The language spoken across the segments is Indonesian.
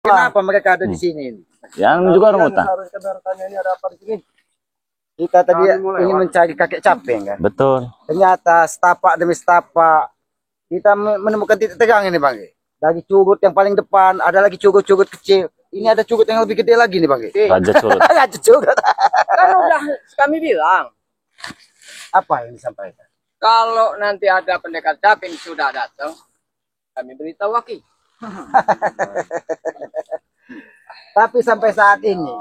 Kenapa mereka ada di sini? Yang juga orang hutan. Ini ada apa di sini? Kita tadi ingin mencari kakek caping kan. Betul. Ternyata setapak demi setapak kita menemukan titik terang ini Bang. Dari curut yang paling depan ada lagi curut-curut kecil. Ini ada curut yang lebih gede lagi nih Bang. Raja curut. Raja curut. Kan udah kami bilang. Apa yang disampaikan? Kalau nanti ada pendekar caping sudah datang, kami beritahu Waki. Tapi sampai saat ini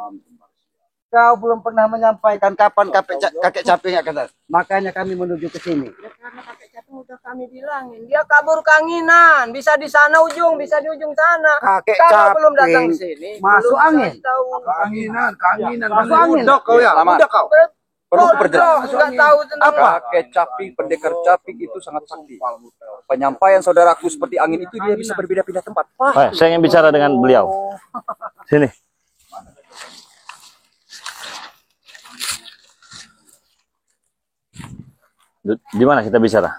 kau belum pernah menyampaikan kapan kakek caping akan datang. Makanya kami menuju ke sini. Ya, karena kakek caping udah kami bilangin, dia kabur kanginan, bisa di sana ujung, bisa di ujung sana. Kakek Kalau caping belum datang ke sini, masuk belum angin. tahu. Kanginan. Masuk angin. Udah kau ya, udah kau. Perlu perjelas. Nggak tahu tentang Kakek caping, pendekar caping itu sangat sakti. Penyampaian saudaraku seperti angin itu dia bisa berbeda-beda tempat. Saya ingin bicara dengan beliau. Sini. Di mana kita bicara?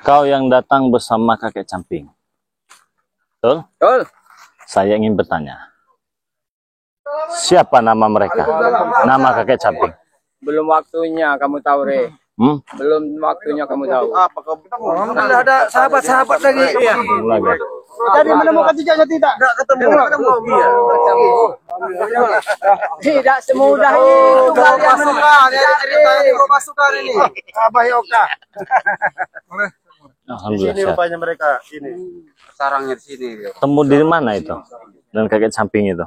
Kau yang datang bersama kakek caping. Betul? Betul. Saya ingin bertanya. Siapa nama mereka? Nama kakek caping. Belum waktunya kamu tahu, Re. Belum waktunya kamu tahu. Apa kau Sudah ada sahabat-sahabat lagi. Iya. Lagi. Tadi menemukan jejaknya tidak? Tidak ketemu. Iya. Tidak semudah itu kalian Masukkan, ya ceritanya kau masukkan ini. Abah Yoka. Alhamdulillah. Sini Sehat. rupanya mereka ini. Sarangnya di sini. Temu di mana itu? Dan kakek samping itu?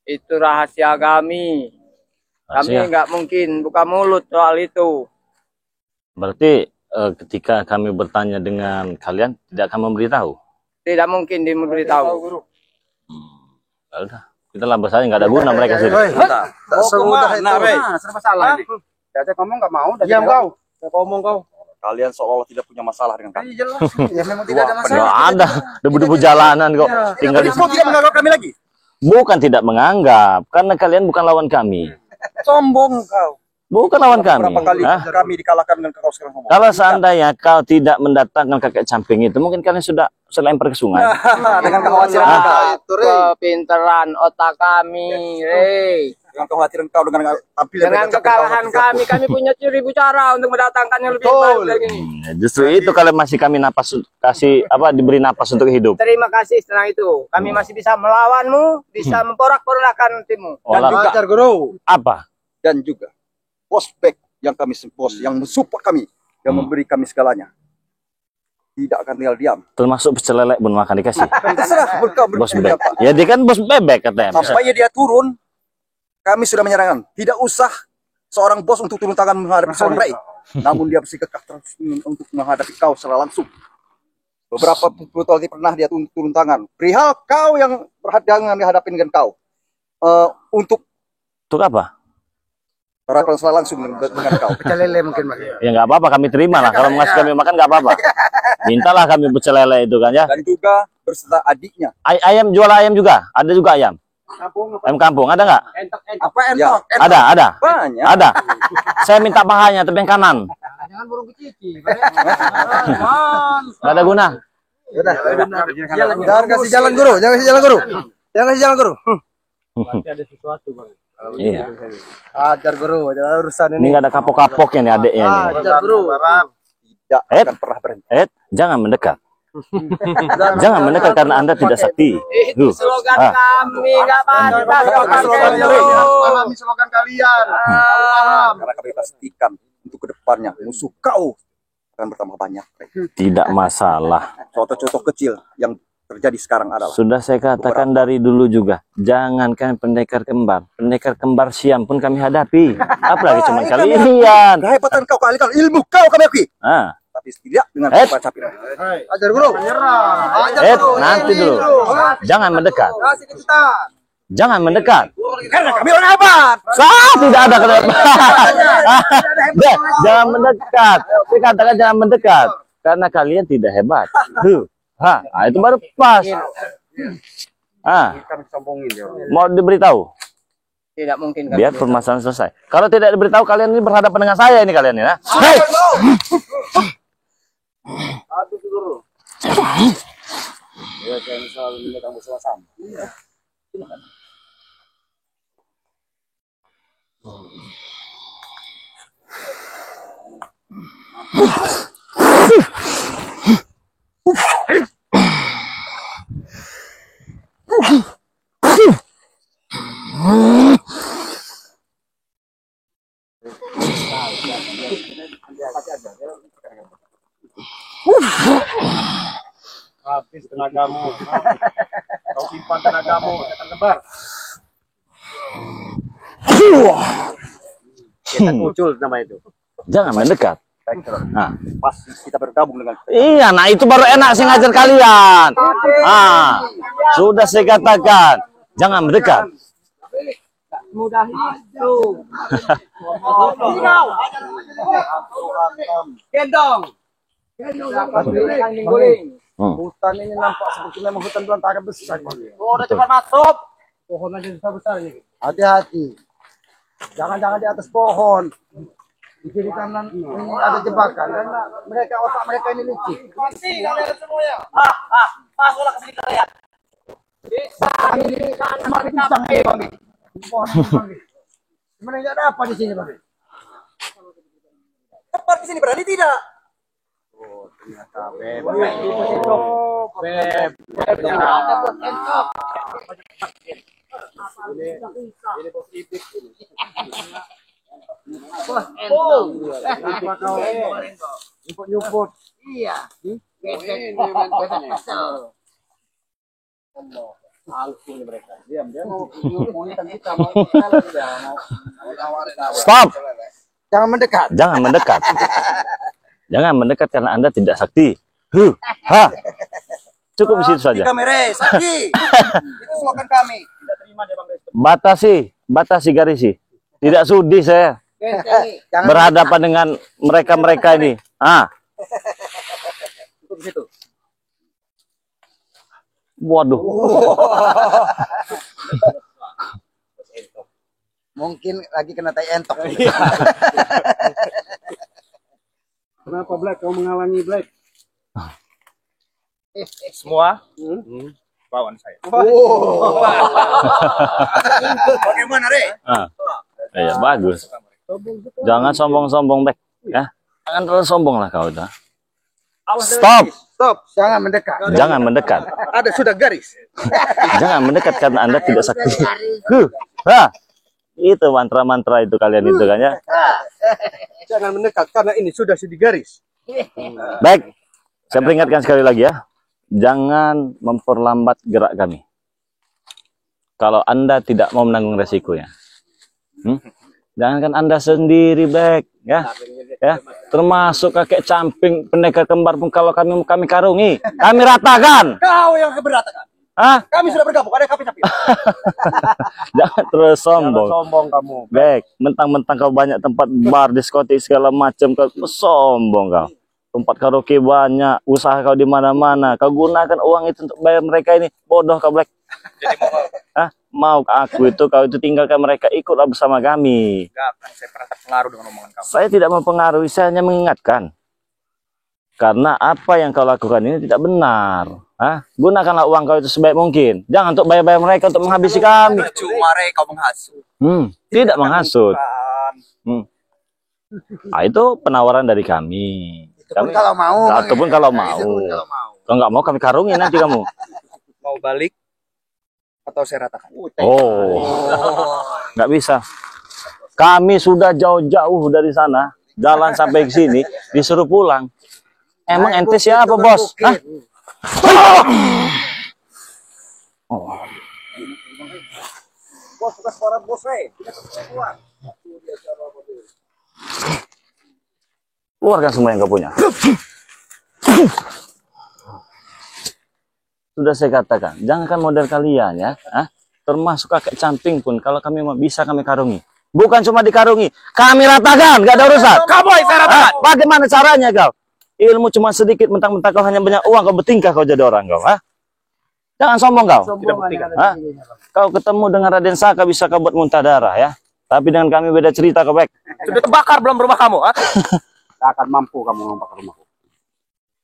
Itu rahasia kami. Kami Rahasia. nggak mungkin buka mulut soal itu. Berarti ketika kami bertanya dengan kalian tidak akan memberitahu? Tidak mungkin diberitahu. Ya udah, kita labas saja, nggak ada guna mereka sini. Tak semudah itu. Serba salah nih. Jadi kamu nggak mau? Diam kau. Ngomong kau. Kalian seolah-olah tidak punya masalah dengan kami. Jelas. Ya memang tidak ada masalah. Nggak ada, debu-debu jalanan kok. Tinggal di Kau sini. tidak menganggap kami lagi? Bukan tidak menganggap, karena kalian bukan lawan kami. Sombong kau. Bukan lawan kami. Berapa kali Hah? kami dikalahkan dengan kau sekarang ngomong? Kalau seandainya kau tidak mendatangkan kakek camping itu, mungkin kalian sudah lempar ke sungai. Dengan kekhawatiran kau. Kepinteran otak kami, Re. Dengan kekhawatiran kau dengan tampil Dengan kekalahan kami punya 1000 cara untuk mendatangkan yang lebih baik dari ini. Justru itu kalau masih kami diberi napas untuk hidup. Terima kasih setelah itu. Kami masih bisa melawanmu, bisa memporak-porandakan timmu. Dan juga Guru. Apa? dan juga prospek yang kami yang mensupport kami, yang memberi kami segalanya. Tidak akan tinggal diam. Termasuk pecel lele pun makan dikasih. Terserah Bos bebek. Ya dia kan bos bebek katanya. Sampai dia turun, kami sudah menyerahkan. Tidak usah seorang bos untuk turun tangan menghadapi seorang rakyat. Namun dia mesti kekeh terus untuk menghadapi kau secara langsung. Beberapa puluh pernah dia turun tangan. Perihal kau yang berhadapan dihadapi dengan kau. Untuk apa? berhadapan secara langsung dengan kau. Pecel lele mungkin Mas. Ya nggak apa-apa, kami terima lah. Kalau ngasih kami makan nggak apa-apa. Mintalah kami pecel lele itu kan ya. Dan juga berserta adiknya. Ayam, jual ayam juga? Ada juga ayam? Ayam kampung, ada nggak? Apa Ya. Ada. Banyak. Ada. Saya minta pahanya, tapi yang kanan. Jangan burung kecici. Nggak ada guna. Jangan kasih jalan guru, jangan kasih jalan guru. Jangan kasih jalan guru. Ada sesuatu, Bang. Iya. Ajar guru, jangan urusan Ini nggak ada kapok-kapoknya nih adiknya nih. Ajar guru. Tidak akan pernah berhenti. Jangan mendekat. Jangan mendekat karena Anda tidak sakti. Itu slogan kami, nggak pantas. Pahami slogan kalian. Karena kami pastikan untuk kedepannya musuh kau akan bertambah banyak. Tidak masalah. Contoh-contoh kecil yang terjadi sekarang adalah Sudah saya katakan dari dulu juga. Jangankan pendekar kembar siam pun kami hadapi. Apalagi cuma kalian. kehebatan kau kali ilmu kau kami akui. Ah. Tapi tidak dengan Eh. kepala capir. Ajar guru. Ajar guru. Nanti dulu. Jangan mendekat. Kasih ke kita. Jangan mendekat. Karena kami orang hebat. Tidak ada jangan mendekat. Saya katakan jangan mendekat. Karena kalian tidak hebat. Itu baru pas. Mau diberitahu? Tidak mungkin. Biar permasalahan selesai. Kalau tidak diberitahu, kalian ini berhadapan dengan saya ini kalian ya. Hei! Ya, saya selalu memegang bersama-sama. Habis tenagamu. Kau simpan tenagamu, akan lebar. Kita muncul nama itu. Jangan mendekat. Nah. Pas kita bergabung dengan Iya, nah itu baru enak sih ngajar kalian. Ah, sudah saya katakan, jangan mendekat. Mudah itu. Gendong. Hutan ini nampak seperti memang hutan belantara besar. Oh, udah cepat masuk. Pohon aja besar-besar ini. Hati-hati. Jangan-jangan di atas pohon. Di kiri kanan ini ada jebakan karena mereka otak mereka ini licik. Mati kalian semuanya. Masuklah ke sini kalian. Bisa ini kan sampai Pohon ini, sebenarnya ada apa di sini, Bang? tepat di sini berani tidak? Nyuput. Iya. Stop. Jangan mendekat. Jangan mendekat. Jangan mendekat karena Anda tidak sakti. Ha. Cukup di situ saja. Kamera, sakti. Itu slogan kami. Batasi garisi. Tidak sudi saya berhadapan dengan mereka-mereka ini. Ah. Cukup di situ. Waduh. Mungkin lagi kena tai entok. Kenapa Black? Kau menghalangi Black? Semua lawan saya. Bagaimana, Re? Ah. Iya, bagus. Jangan sombong-sombong, Bek. Ya. Jangan terlalu sombong lah kau dah. Stop. Stop, jangan mendekat. Jangan mendekat. Ada sudah garis. Jangan mendekat karena Anda tidak sakti. Ha. Itu mantra-mantra itu kalian itu kan ya. Jangan mendekat karena ini sudah di garis. Baik. Saya peringatkan sekali lagi ya. Jangan memperlambat gerak kami. Kalau Anda tidak mau menanggung resikonya. Jangankan Anda sendiri, Black, ya. Ya, termasuk kakek camping pendekar kembar pun kalau kami karungi, kami ratakan. Kau yang keberatan. Hah? Kami sudah bergabung, ada kapi-kapi. Jangan terus sombong. Sombong kamu. Baik, mentang-mentang kau banyak tempat bar, diskotik segala macam, kau sombong kau. Tempat karaoke banyak, usaha kau di mana-mana. Kau gunakan uang itu untuk bayar mereka ini. Bodoh kau, Black. Jadi Mau aku itu, kau itu tinggalkan mereka, ikutlah bersama kami. enggak akan saya pernah terpengaruh dengan omongan kamu. Saya tidak mempengaruhi, saya hanya mengingatkan. Karena apa yang kau lakukan ini tidak benar. Gunakanlah uang kau itu sebaik mungkin. Jangan untuk bayar-bayar mereka untuk menghabisi kami. Cuma Re, kau menghasut. Tidak menghasut. Nah, itu penawaran dari kami. Itu pun kalau mau. Ataupun kalau mau. Kalau nggak mau kami karungi nanti kamu. Mau balik atau saya ratakan? Oh, nggak bisa. Kami sudah jauh-jauh dari sana, jalan sampai ke sini, disuruh pulang. Emang ente siapa, bos? Hah? Oh. Bos, bukan suara bos, Re. Keluarkan semua yang kau punya. Sudah saya katakan, jangankan model kalian ya, termasuk kakek camping pun kalau kami mau bisa kami karungi. Bukan cuma dikarungi, kami ratakan, nggak ada urusan. Kamu saya ratakan. Bagaimana caranya kau? Ilmu cuma sedikit, mentang-mentang kau hanya banyak uang, kau bertingkah kau jadi orang kau. Jangan sombong kau. Kau ketemu dengan Raden Saka bisa kau buat muntah darah ya. Tapi dengan kami beda cerita kau, Bek. Sudah terbakar belum rumah kamu? Tak akan mampu kamu membakar rumahku.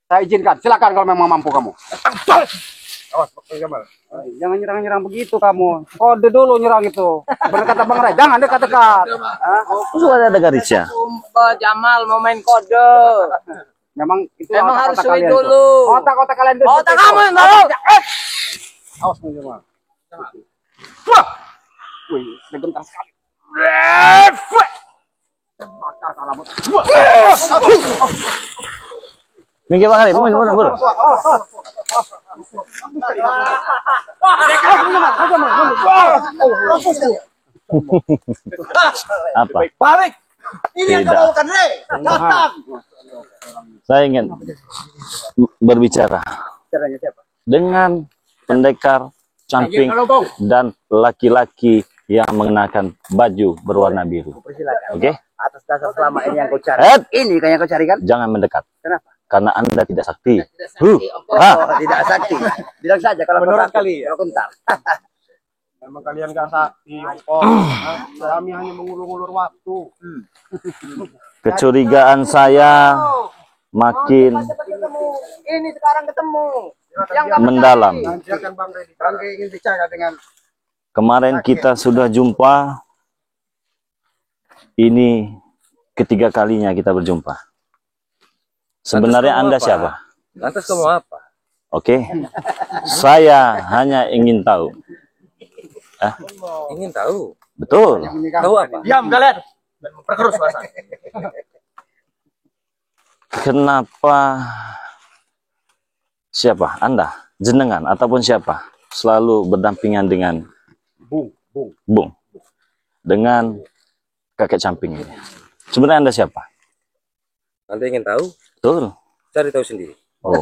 Saya izinkan, silakan kalau memang mampu kamu. Jangan nyerang-nyerang begitu kamu. Kode dulu nyerang itu. Benar kata Bang Ray, jangan dekat-dekat. Sudah ada garisnya. Sumpah Jamal mau main kode. Memang itu Emang harus otak-otak win kalian itu. dulu. Otak-otak kalian itu. Otak kamu yang tahu. Awas nih, Jamal. Wih, sebentar sekali. Minggir Bang Ari, mundur. Apa? Balik. Ini yang Tidak. kamu lakukan, Rey. Datang. Saya ingin berbicara Caranya siapa? dengan pendekar camping dan laki-laki yang mengenakan baju berwarna biru. Persilakan. Oke? Atas dasar selama ini yang kau cari. Ini kan yang kau cari kan? Jangan mendekat. Kenapa? Karena Anda tidak sakti. Oh, tidak sakti. Bilang saja kalau kau Menurut sakti. kali ya? Kalau kental. Memang kalian gak sakti, Ongko. Kami hanya mengulur-ulur waktu. Kecurigaan saya makin Ini sekarang ketemu. Yang kamu mendalam. Nanti akan Bang Redi. Bang ingin bicara dengan Kemarin kita sudah jumpa. Ini ketiga kalinya kita berjumpa. Sebenarnya Anda siapa? Lantas kamu apa? Oke. Saya hanya ingin tahu. Ingin tahu. Betul. Tahu apa? Diam kalian. Perkeruh suasana. Kenapa siapa? Anda, jenengan ataupun siapa selalu berdampingan dengan Bung, dengan kakek camping ini? Sebenarnya Anda siapa? Anda ingin tahu? Betul. Cari tahu sendiri. Oh,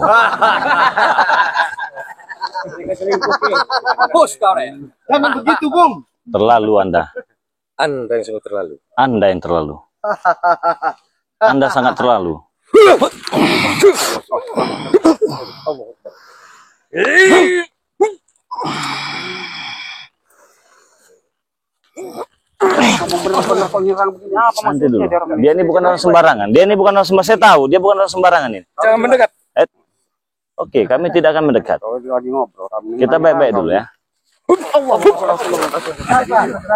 Bos kau, Rey. Jangan begitu, Bung. terlalu Anda. Anda yang sungguh terlalu. Anda yang terlalu. Anda sangat terlalu. benar-benar kau nyerang begini. Apa Santai dulu. maksudnya dia orang ini? Dia ini bukan orang sembarangan. Dia ini bukan orang sembarangan. Saya tahu dia bukan orang sembarangan ini. Jangan mendekat. Oke, kami tidak akan mendekat. Kau lagi ngobrol. Kamu Kita baik-baik dulu ya.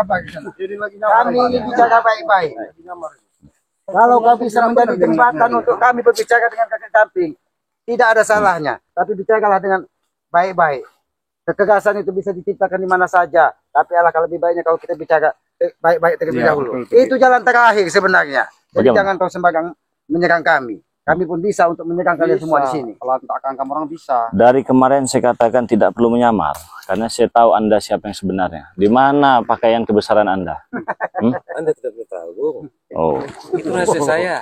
Kami ini bicara baik-baik. Kalau kau bisa menjadi jembatan untuk kami berbicara dengan kakek camping, tidak ada salahnya. Tapi bicaralah dengan baik-baik. Kekegasan itu bisa diciptakan di mana saja. Tapi alangkah lebih baiknya kalau kita bicara baik-baik terlebih dahulu. Itu jalan terakhir sebenarnya. Jadi Bagaimana? jangan kau sembarang menyerang kami. Kami pun bisa untuk menyerang kalian semua di sini. Kalau tak akan kamu orang bisa. Dari kemarin saya katakan tidak perlu menyamar. Karena saya tahu Anda siapa yang sebenarnya. Di mana pakaian kebesaran Anda? Anda tidak perlu tahu, Bung. Oh, Itu rahasia saya.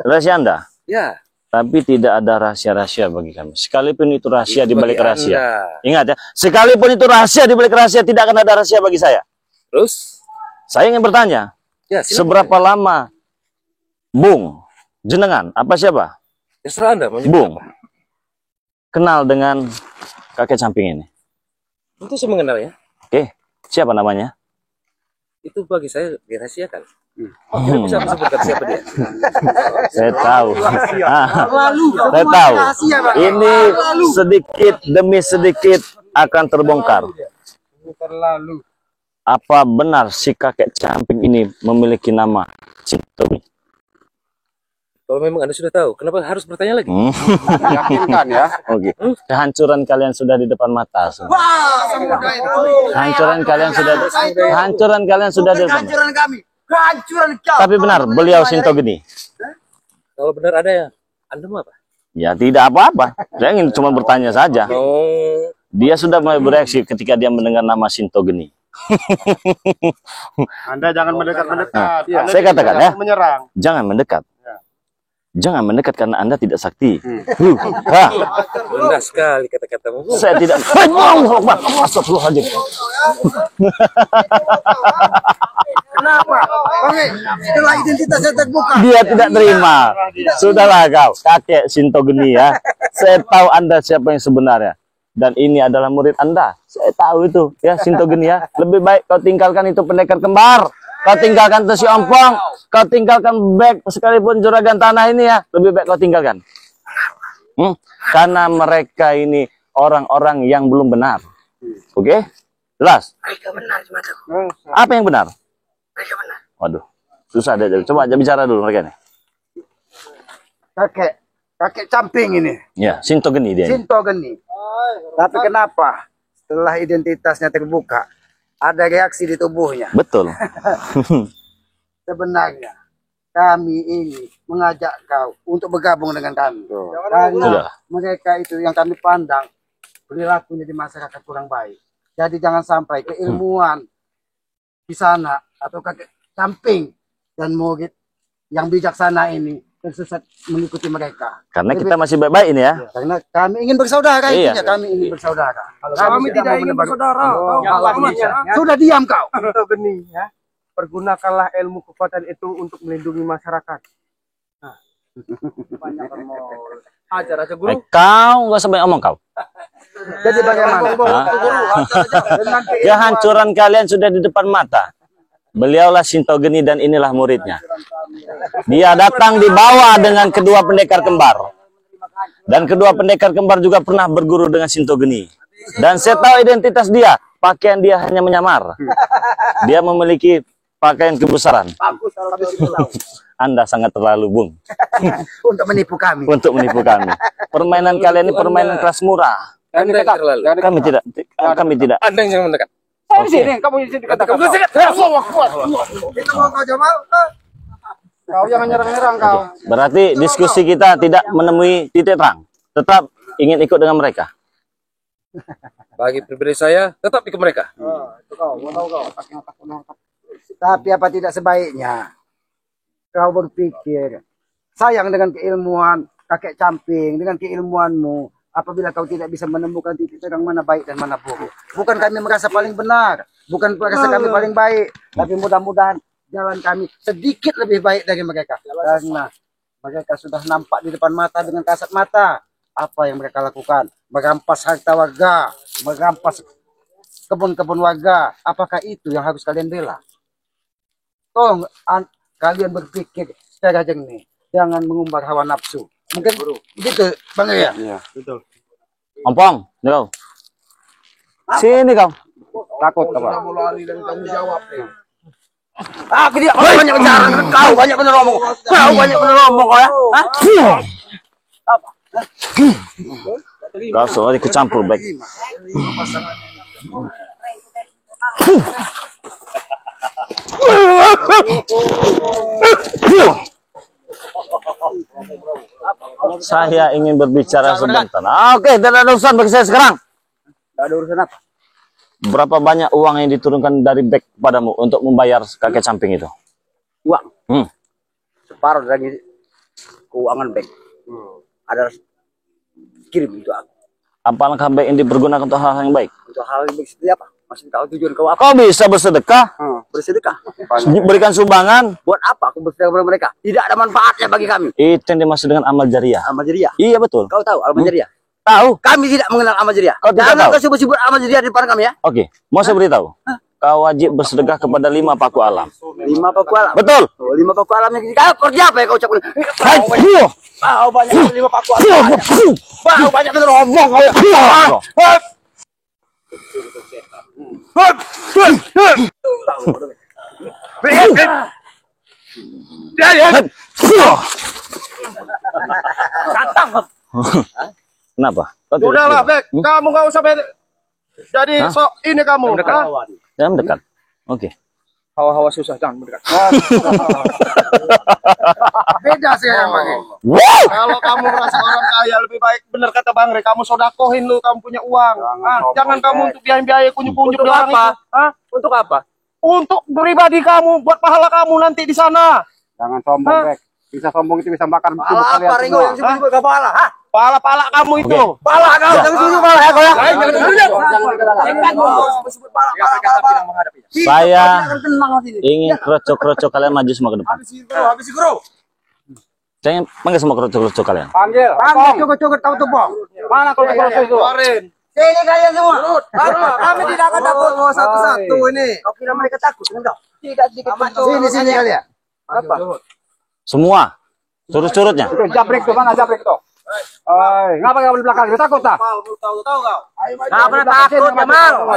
rahasia Anda. Ya. Tapi tidak ada rahasia-rahasia bagi kami. Sekalipun itu rahasia di balik bagi rahasia. Anda. Ingat ya, sekalipun itu rahasia di balik rahasia, tidak akan ada rahasia bagi saya. Terus? Saya ingin bertanya, Ya, silakan. seberapa lama Bung, jenengan, apa siapa? Terserah Anda mau nyebut Bung, apa. kenal dengan kakek camping ini? Itu saya mengenalnya. Oke, siapa namanya? Itu bagi saya dirahasiakan. Tidak bisa aku sebutkan siapa dia. Saya tahu. Saya tahu. Ini sedikit demi sedikit akan terbongkar. Terlalu. Apa benar si kakek camping ini memiliki nama Cintomi? Kalau memang Anda sudah tahu, kenapa harus bertanya lagi? Yakinkan ya. Oke. Kehancuran kalian sudah di depan mata. Hancuran kalian sudah di depan. Kehancuran kami. Kehancuran kau. Tapi benar, beliau Sinto Geni. Kalau benar ada ya, Anda mau apa? Ya tidak apa-apa. Saya ingin cuma bertanya saja. Oh, Dia sudah mulai bereaksi ketika dia mendengar nama Sinto Geni. Anda jangan mendekat-mendekat. Nah, Anda saya tidak katakan bisa ya. menyerang. Jangan mendekat. Jangan mendekat karena Anda tidak sakti. rendah sekali kata-katamu. Bung. Saya tidak. Astagfirullahaladzim. Kenapa? Oke, setelah identitasnya terbuka. Dia tidak terima. Sudahlah kau, kakek Sinto Geni ya. Saya tahu Anda siapa yang sebenarnya. Dan ini adalah murid Anda. Saya tahu itu ya, Sinto Geni ya. Lebih baik kau tinggalkan itu pendekar kembar. Kau tinggalkan Tesi Ompong. Kau tinggalkan Bek sekalipun juragan tanah ini ya. Lebih baik kau tinggalkan. Karena mereka ini orang-orang yang belum benar. Oke? Jelas? Mereka benar di mataku. Apa yang benar? Mereka benar. Waduh, susah deh. Coba aja bicara dulu mereka nih. Kakek camping ini. Ya, Shinto Geni dia. ini. Shinto Geni. Tapi kenapa setelah identitasnya terbuka ada reaksi di tubuhnya? Betul. Sebenarnya kami ini mengajak kau untuk bergabung dengan kami. Karena Sudah. mereka itu yang kami pandang perilakunya di masyarakat kurang baik. Jadi jangan sampai keilmuan di sana atau kakek camping dan murid yang bijaksana ini tersesat mengikuti mereka. Karena kita masih baik-baik ini ya. Karena kami ingin bersaudara, Iya. intinya kami ingin bersaudara. Kami tidak ingin bersaudara. Sudah diam kau. Untuk geni ya. Pergunakanlah ilmu kekuatan itu untuk melindungi masyarakat. Ajar aja guru. Kau nggak usah banyak omong kau. Jadi bagaimana? Kehancuran kalian sudah di depan mata. Beliaulah Shinto Geni dan inilah muridnya. Dia datang dibawa dengan kedua pendekar kembar. Dan kedua pendekar kembar juga pernah berguru dengan Shinto Geni. Dan saya tahu identitas dia. Pakaian dia hanya menyamar. Dia memiliki pakaian kebesaran. Anda sangat terlalu, Bung. Untuk menipu kami. Untuk menipu kami. Permainan kalian ini permainan kelas murah. Kami terlalu. Kami tidak. Anda yang jangan mendekat. Saya di sini, kamu di sini. Kamu dekat. Itu mau kau Jamal? Kau jangan nyerang-nyerang kau. Berarti diskusi kita tidak menemui titik terang. Tetap ingin ikut dengan mereka. Bagi pribadi saya, tetap ikut mereka. Tapi apa tidak sebaiknya kau berpikir sayang dengan keilmuan kakek camping, dengan keilmuanmu. Apabila kau tidak bisa menemukan titik terang mana baik dan mana buruk. Bukan kami merasa paling benar, bukan merasa kami paling baik, tapi mudah-mudahan jalan kami sedikit lebih baik dari mereka. Karena mereka sudah nampak di depan mata dengan kasat mata apa yang mereka lakukan, merampas harta warga, merampas kebun-kebun warga. Apakah itu yang harus kalian bela? Tolong kalian berpikir secara jernih, jangan mengumbar hawa nafsu. Mungkin begitu, Bang ya? Iya, betul. Ompong, nih kau. Sini kau. Takut apa? Kamu lari dan kamu jawab. Aku tidak banyak bicara, kau banyak bener ngomong. Kau banyak bener ngomong kau ya. Kau soal ikut campur baik. Saya ingin berbicara sebentar. Oke, tidak ada urusan bagi saya sekarang. Tidak ada urusan apa? Berapa banyak uang yang diturunkan dari bank padamu untuk membayar kakek camping itu? Uang. Separuh dari keuangan bank. Ada kirim itu aku. Apa langkah baik yang dipergunakan untuk hal yang baik? Untuk hal yang baik seperti apa? Maksud kau tujuan kau apa? Kau bisa bersedekah, Bersedekah. berikan sumbangan. Buat apa aku bersedekah kepada mereka? Tidak ada manfaatnya bagi kami. Itu yang dimaksud dengan amal jariah. Amal jariah. Iya betul. Kau tahu amal jariah? Tahu? Kami tidak mengenal amal jariah. Kau tidak Jangan tahu? kau sebut-sebut amal jariah di depan kami ya. Oke, mau saya beritahu. Kau wajib bersedekah kepada 5 paku alam. 5 paku alam. Betul. 5 paku alam yang kau kerja apa ya kau ucapkan? Kau banyak 5 paku alam. Kau banyak bener ngomong kau ya. Kenapa? Kau tidak Udahlah, setuju? Bek. Kamu nggak usah jadi sok ini kamu. Jangan mendekat. Oke. Hawa-hawa susah, jangan mendekat. Beda sih yang pakai. Wow. Kalau kamu merasa orang kaya lebih baik, bener kata Bang Re, kamu sodakohin lu, kamu punya uang. Jangan kamu untuk biaya-biaya kunjuk-kunjuk Untuk orang apa? itu. Untuk apa? Untuk pribadi kamu, buat pahala kamu nanti di sana. Jangan sombong, Bek. Bisa sombong itu bisa makan tubuh kalian Apa Ringo yang semua. sebut kepala? Hah? Pahala-pahala kamu itu. Pala kau, jangan sebut pala ya kau ya. Jangan Sebut pala. Saya ingin krocok-krocok kalian maju semua ke depan. Habis guru. Saya ingin panggil semua krocok-krocok kalian. Panggil, cukup-cukup tahu tuh, Bang. Mana kalau proses itu? Keluarin. Sini kalian semua. Kami tidak akan takut satu-satu ini. Kau kira mereka takut dengan kau? Sini kalian. Apa? Semua. Surut-surutnya. Itu jabrek tuh, mana jabrek tuh? Ngapa kamu di belakang? Takut tak? Tahu kau. Nggak pernah takut, Jamal. Apa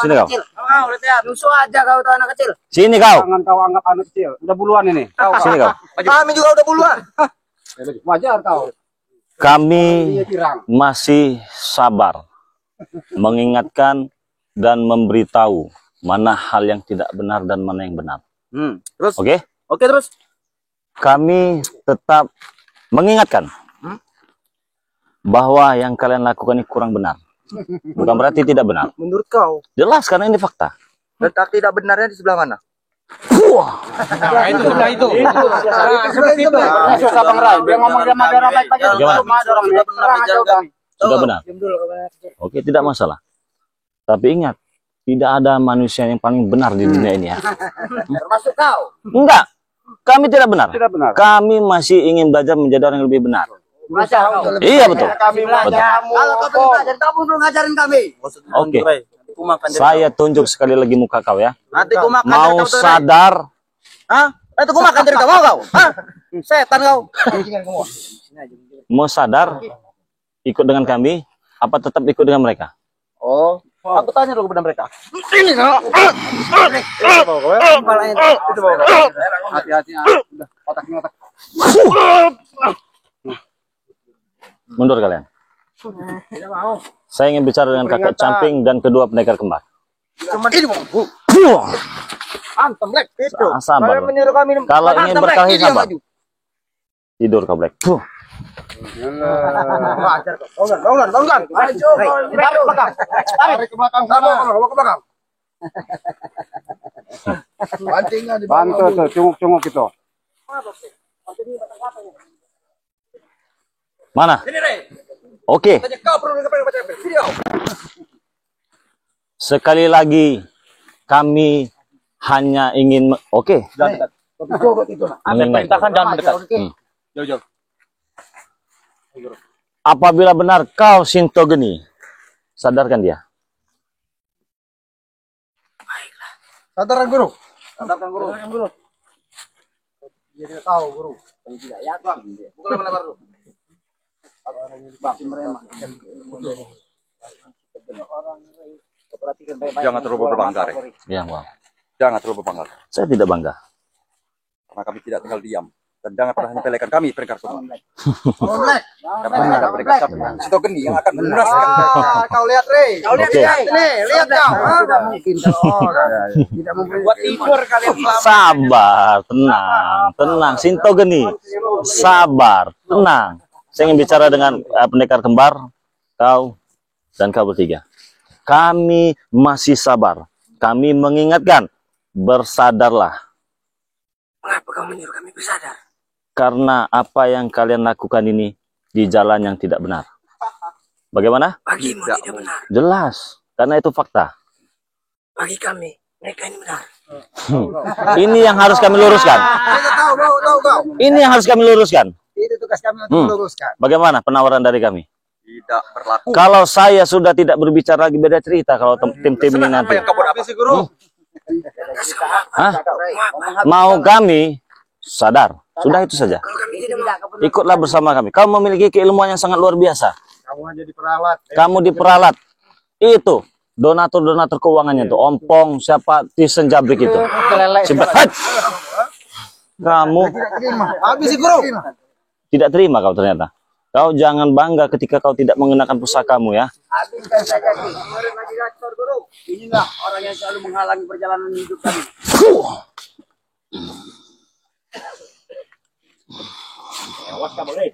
Sini kau. kecil? Mau lihat. Musuh aja kau tuh anak kecil. Sini kau. Jangan kau anggap anak kecil. Udah buluan ini. Sini kau. Kami juga udah puluhan. Wajar kau. Kami Dia tirang. masih sabar mengingatkan dan memberitahu mana hal yang tidak benar dan mana yang benar. Terus? Oke? Oke, terus. Kami tetap mengingatkan bahwa yang kalian lakukan ini kurang benar. Bukan berarti tidak benar. Menurut kau, Jelas karena ini fakta. letak tidak benarnya di sebelah mana? Itu sebelah itu. Seperti itu. Susah Bang Rai. Dia ngomong dia madara baik-baik. Gimana? Sudah benar. Oke, tidak masalah. Tapi ingat, tidak ada manusia yang paling benar di dunia ini ya. Termasuk kau. Enggak. Kami tidak benar. Tidak benar. Kami masih ingin belajar menjadi orang yang lebih benar. Belajar. Iya betul. Kami belajar. Kalau kau belajar, kamu belum ngajarin kami. Oke. Saya tunjuk sekali lagi muka kau ya. Nanti ku makan Mau sadar, Hah? Itu ku makan dari kau, kau? Hah? Setan kau. mau sadar, ikut dengan kami, apa tetap ikut dengan mereka? Oh, aku tanya dulu kepada mereka. Hati-hati. Udah, otaknya otak. Mundur kalian. Saya ingin bicara dengan kakak Camping dan kedua pendekar kembar. Antem, Black. Itu. Sabar. Kalian menyuruh kami. Kalau ingin Antem, Black. berkelahi Ini dia sabar. maju. Tidur kau Black. Bangun. Maju. Tarik belakang. Tarik ke belakang sana. Bawa ke belakang. Bantu tuh, cunguk-cunguk itu. Mana? Ini, Rey. Oke. Tanya kau perlu baca video. Sekali lagi, kami hanya ingin... Oke. Perintahkan jangan mendekat. Jauh-jauh. Apabila benar kau Shinto Geni, sadarkan dia. Sadarkan guru. Dia tidak tahu, Guru. Ya, Bang. Bukan lebar dulu. Jangan terlalu berbangga, Rey. Ya, wow. Jangan terlalu berbangga. Saya tidak bangga. Karena kami tidak tinggal diam. Dan jangan pernah menyepelekan kami, pendekar semua. Karena ada pendekar Camping. Sito Geni yang akan menunaskan. Kau lihat, Rey. Kau lihat, Oke. Rey. Nih, lihat kau. Tidak mungkin tidak mungkin buat impor kalian. Sabar, tenang. Shinto Geni, sabar, tenang. Saya ingin bicara dengan pendekar kembar, kau dan kau bertiga. Kami masih sabar. Kami mengingatkan, bersadarlah. Mengapa kau menyuruh kami bersadar? Karena apa yang kalian lakukan ini di jalan yang tidak benar. Bagaimana? Bagimu tidak benar. Jelas, karena itu fakta. Bagi kami, mereka ini benar. Ini yang harus kami luruskan. Tahu. Ini yang harus kami luruskan. Itu tugas kami untuk meluruskan. Bagaimana penawaran dari kami? Tidak berlaku. Kalau saya sudah tidak berbicara lagi, beda cerita kalau tim-tim ini nanti. Yang kau buat apa sih, Guru? Hah? Mau kami sadar. Sudah itu saja. Kalau kami tidak Ikutlah bersama kami. Kau memiliki keilmuan yang sangat luar biasa. kamu hanya diperalat. Kamu diperalat. Itu donatur keuangannya tuh. Ompong, siapa, Tisen Jabrik itu. Simpat. Kamu Habis sih, Guru. tidak terima kau ternyata. Kau jangan bangga ketika kau tidak mengenakan pusakamu ya. Habiskan saja. Kemarin lagi gacor, Guru. Inilah orang yang selalu menghalangi perjalanan hidup kami. Awas kamu, Rey.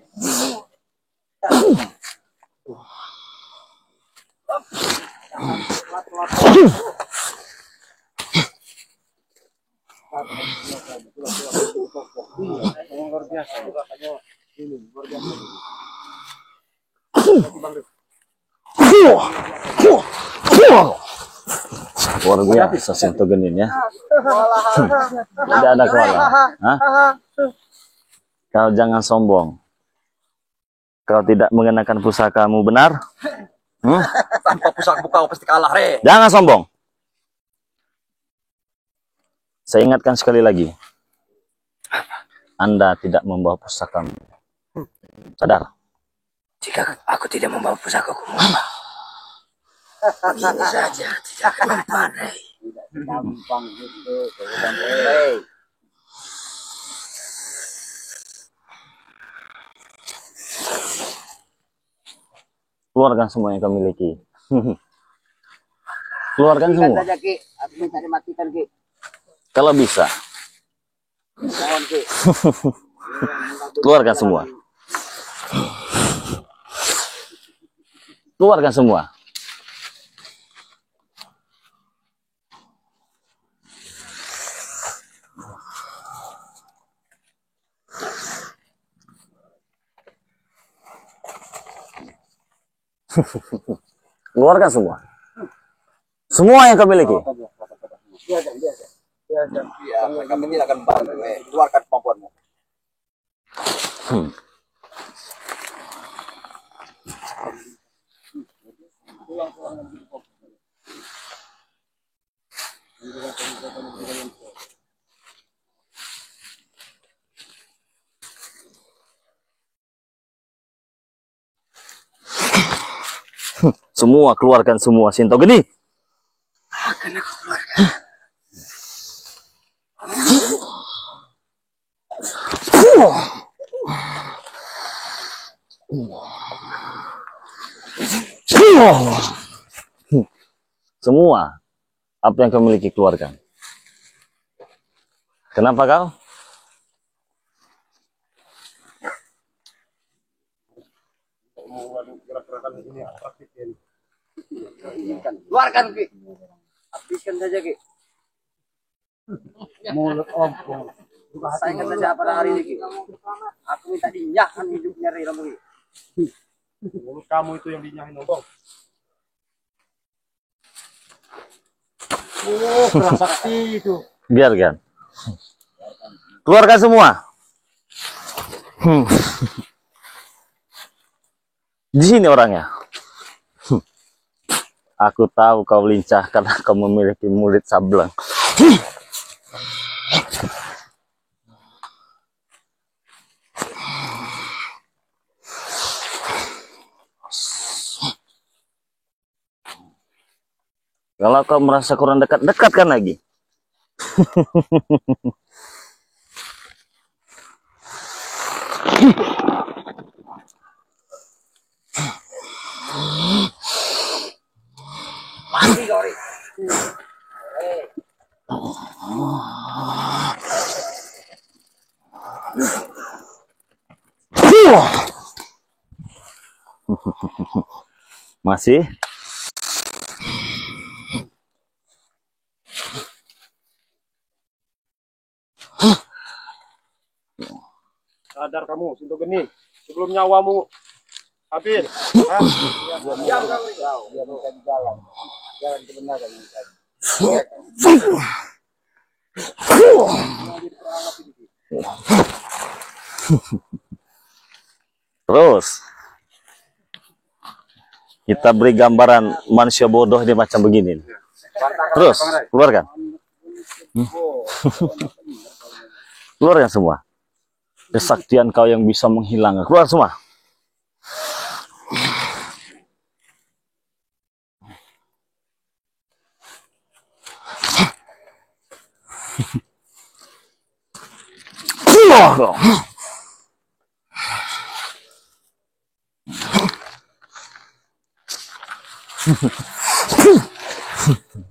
Luar biasa Shinto Genin ya. Tidak ada kewalahan. Hah? Kau jangan sombong. Kau tidak mengenakan pusakamu benar? Tanpa pusaka kau pasti kalah, Rey. Jangan sombong. Saya ingatkan sekali lagi. Anda tidak membawa pusakamu. Sadar. Jika aku tidak membawa pusaka mengapa? Begini saja tidak akan pandai. Gampang gitu, gampang. Keluarkan semua yang kau miliki. Keluarkan semua. Saja Ki, aku minta dimatikan Ki. Kalau bisa. Mohon Ki. Keluarkan semua. Keluarkan semua. Keluarkan semua. Semua yang kau miliki. Ya, kami tidak akan bantu. Keluarkan kemampuanmu. Semua keluarkan semua Sinto Geni. Akan aku keluarkan. Semua apa yang kau miliki keluarkan. Kenapa kau? Keluarkan Ki. Habiskan saja Ki. Mulut ompong. Selesaikan saja pada hari ini Ki. Aku minta dinyahkan hidupnya Riramu Ki. Mulut kamu itu yang dinyahin Obong. Oh, prasakti itu. Biarkan. Keluarkan semua. Di sini orangnya. Aku tahu kau lincah karena kau memiliki murid sableng. Kalau kau merasa kurang dekat, dekatkan lagi. Mati Gori. Masih? Sadar kamu, Sinto Geni. Sebelum nyawamu habis. Hah? Diam kau Riramu. Dia bukan jalan. Jalan kebenaran. Terus kita beri gambaran manusia bodoh dia macam begini. Terus keluarkan. Keluarkan semua. Kesaktian kau yang bisa menghilangkan. Keluar semua.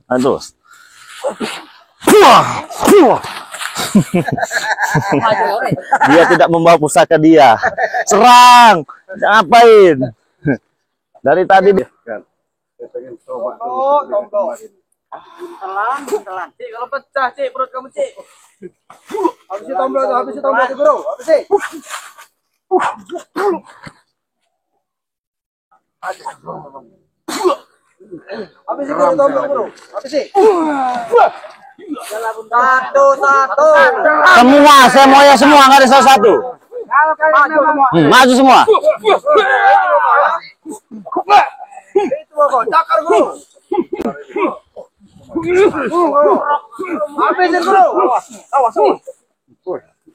Aduh. Dia tidak membawa pusaka dia. Serang. Ngapain? Dari tadi dia. Buntelan. Cik, kalau pecah Cik perut kamu Cik. Habis itu tombol itu, Bro. Habis itu. Habis itu tombol, Bro. Habis itu. Satu. Semua, semuanya semua, nggak ada salah satu. Maju semua. Itu kok, cakar, Bro. Habisin, Bro. Awas.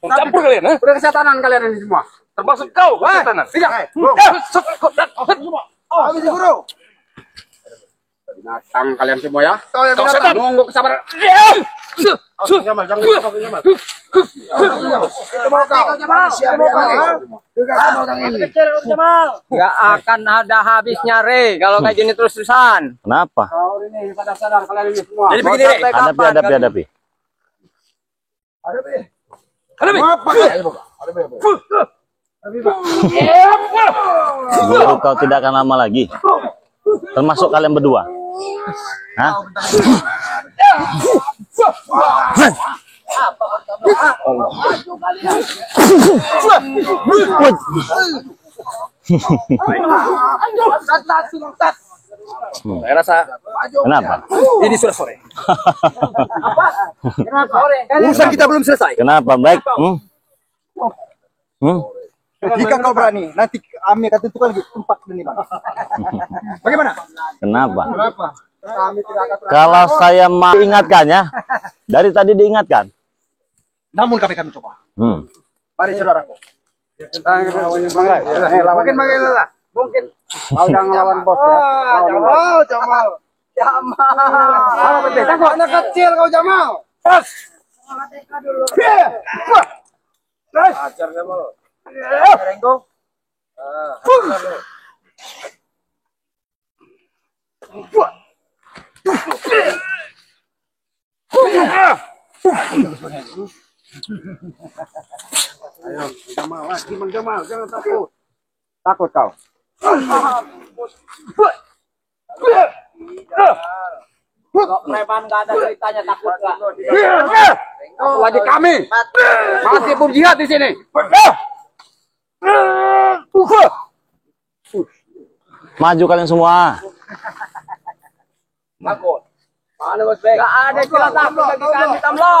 Campur kalian, ha? Udah kesetanan kalian ini semua. Termasuk kau, Sultanan. Tidak. Habis guru. Binatang kalian semua ya. Kau yang binatang. Nunggu kesabaran. Jamal, jangan kau Jamal. Itu mau kau. Siapa kau? Juga kamu orang ini. Gak akan ada habisnya, Re. Kalau kayak gini terus-terusan. Kenapa? Kau ini sadar kalian ini semua. Jadi begini, Re. Hadapi. Guru kau tidak akan lama lagi. Termasuk kalian berdua. Hah? Saya rasa Kenapa? ini sudah sore. Urusan kita belum selesai. Kenapa, Black? Jika kau berani, nanti kami akan tentukan lagi tempat ini, Bang. Bagaimana? Kenapa? Kami tidak akan Kalau saya mau ingatkannya, dari tadi diingatkan. Namun kami akan mencoba. Mari saudaraku. Mungkin lah. Mungkin Kau jangan lawan bos ya. Jamal. Anak kecil kau Jamal. Ajar Jamal. Jamal, lagi Bang Jamal, jangan takut. Takut kau. Preman gak ada ceritanya, takut gak? Wajib kami masih berjihad di sini. Maju kalian semua. Mana bos Bek? Gak ada istilah takut bagi kami, Tamlo.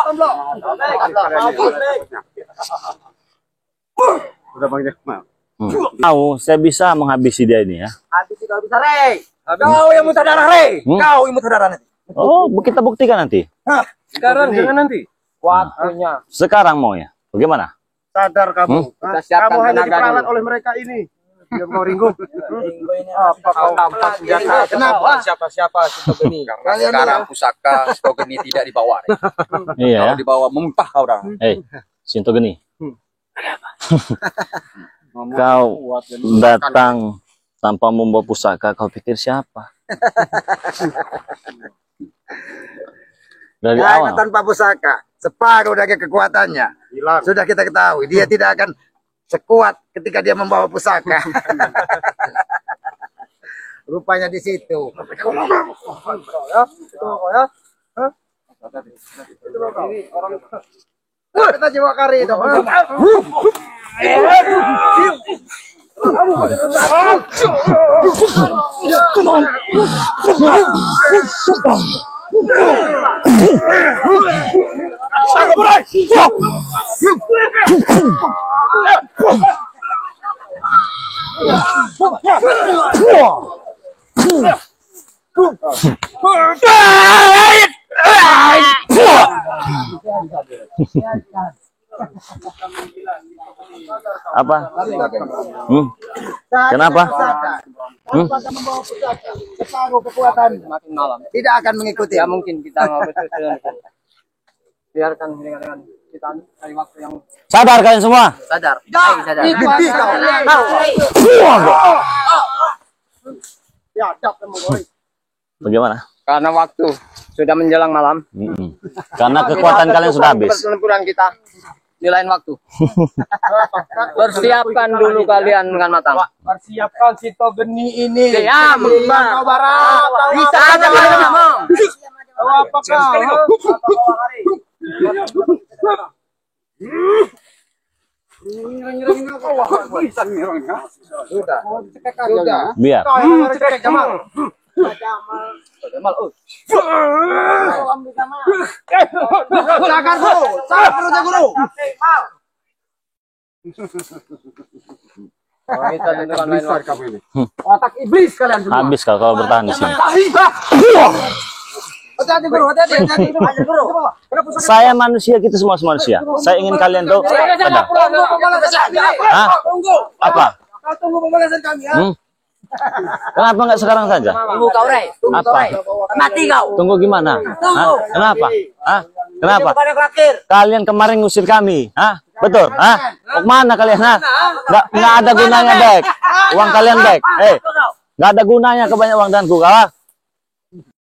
Udah Bang Jamal. Tahu, saya bisa menghabisi dia ini ya. Habis kalau bisa, Re. Kau yang muntah darah, Rey. Hmm? Kau yang muntah darah nanti. Oh, kita buktikan nanti. Sekarang jangan nanti. Waktunya. Sekarang mau ya? Bagaimana? Sadar kamu. Kita siapkan Kamu hanya tenaga diperalat dulu. oleh mereka ini. Diam kau Ringo. Apa kau tampak senjata? Kenapa? Siapa-siapa sudah gini. Karena sekarang pusaka Stogeni tidak dibawa. Rey. Iya ya. Kalau dibawa muntah kau dah. Sinto Geni. Kau datang tanpa membawa pusaka, kau pikir siapa? Dari awal. Tanpa pusaka, separuh dari kekuatannya. Sudah kita ketahui, dia tidak akan sekuat ketika dia membawa pusaka. Rupanya di situ. Kita jiwa kari dong. Apa? Kenapa? Separuh kekuatan Makin malam. tidak akan mengikuti. Ya mungkin kita ngobrol dengan biarkan dengan kita cari waktu yang Sadar kalian semua. sadar. Ayo sadar. Mimpi kau. Bagaimana? Karena waktu sudah menjelang malam. Karena kekuatan kalian sudah habis. Pertempuran kita di lain waktu. Persiapkan dulu kalian dengan matang. Persiapkan Sinto Geni ini. Diam. Kau barat. Bisa aja ngomong. Tahu apa kau? Sudah. Biar. Kau yang harus cek Jamal. Sabar guru, sabar guru. Kita tentukan lain waktu. Otak iblis kalian semua. Habis kalau bertahan di sini. hati-hati guru, hati-hati. Hati-hati guru. Saya manusia, kita semua manusia. Saya ingin kalian tuh ada. Hah? Apa? Tunggu pembalasan kami ya. Kenapa nggak sekarang saja? Tunggu kau, Rey. Tunggu kau, Apa? Rey. Mati kau. Tunggu gimana? Hah? Kenapa? Hah? Kenapa? Bukan yang terakhir. Kalian kemarin ngusir kami, hah? Betul, hah? Mau kemana kalian, hah? Nggak ada gunanya, Bek. Uang kalian, Bek. Nggak ada gunanya kebanyakan uang danku, kah?